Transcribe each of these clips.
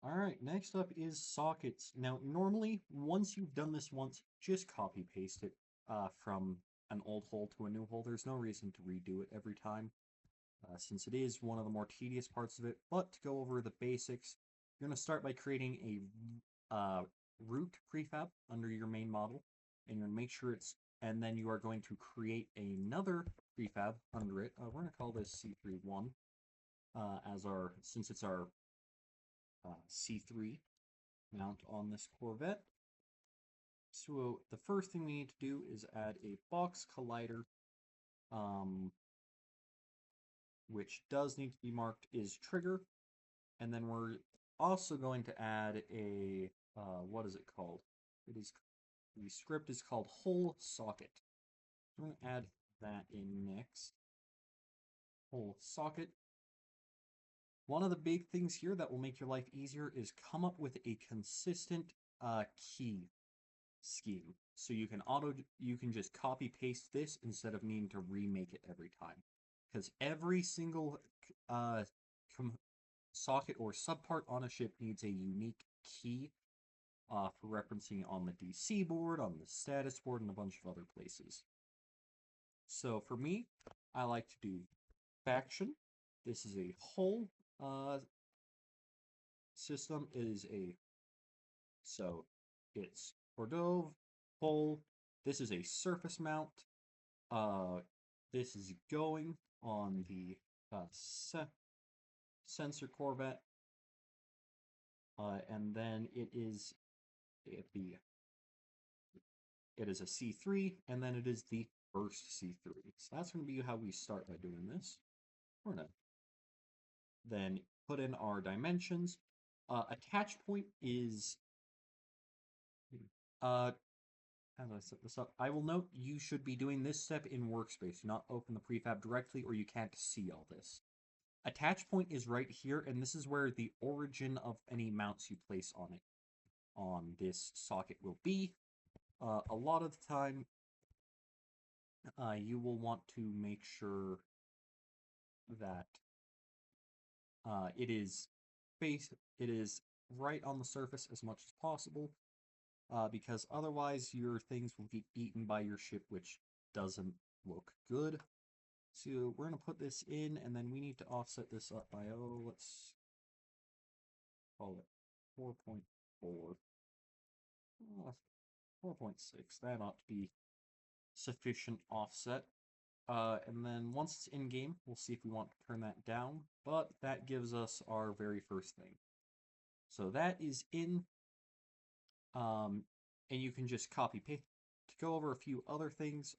Alright, next up is sockets. Now, normally, once you've done this once, just copy paste it from an old hole to a new hole. There's no reason to redo it every time, since it is one of the more tedious parts of it. But to go over the basics, you're going to start by creating a root prefab under your main model, and you're going to make sure it's, and then you are going to create another prefab under it. We're going to call this C31 since it's our C3 mount on this Corvette. So the first thing we need to do is add a box collider, um, which does need to be marked is trigger, and then we're also going to add a what is it called? It is the script is called whole socket. I'm going to add that in next. Whole socket. One of the big things here that will make your life easier is come up with a consistent key scheme. So you can just copy paste this instead of needing to remake it every time. Because every single uh, socket or subpart on a ship needs a unique key for referencing on the DC board, on the status board, and a bunch of other places. So for me, I like to do faction. This is a whole system. So it's Cordova, full. This is a surface mount. This is going on the sensor Corvette, and then it is a C3, and then it is the first C3. So that's going to be how we start by doing this. We're going to then put in our dimensions. Attach point is as I set this up, I will note you should be doing this step in workspace. Do not open the prefab directly or you can't see all this. Attach point is right here, and this is where the origin of any mounts you place on this socket will be. A lot of the time, you will want to make sure that it is right on the surface as much as possible, because otherwise your things will get eaten by your ship, which doesn't look good. So we're going to put this in, and then we need to offset this up by, let's call it 4.4. 4.6. That ought to be sufficient offset. And then once it's in game, we'll see if we want to turn that down, but that gives us our very first thing. So that is in, and you can just copy paste. To go over a few other things,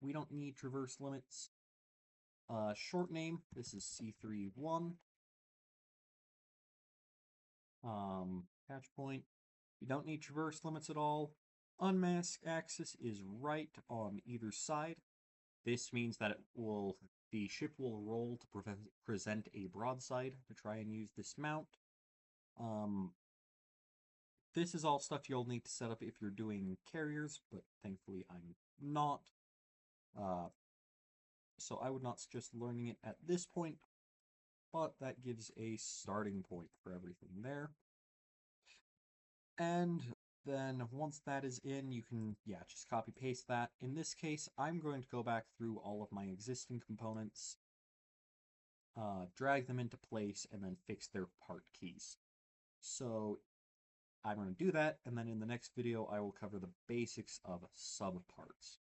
we don't need traverse limits. Short name, this is C31. Patch point, you don't need traverse limits at all. Unmask axis is right on either side. This means that the ship will roll to present a broadside to try and use this mount. This is all stuff you'll need to set up if you're doing carriers, but thankfully I'm not. So I would not suggest learning it at this point, but that gives a starting point for everything there. And then once that is in, you can, just copy paste that. In this case, I'm going to go back through all of my existing components, drag them into place, and then fix their part keys. So I'm going to do that, and then in the next video, I will cover the basics of subparts.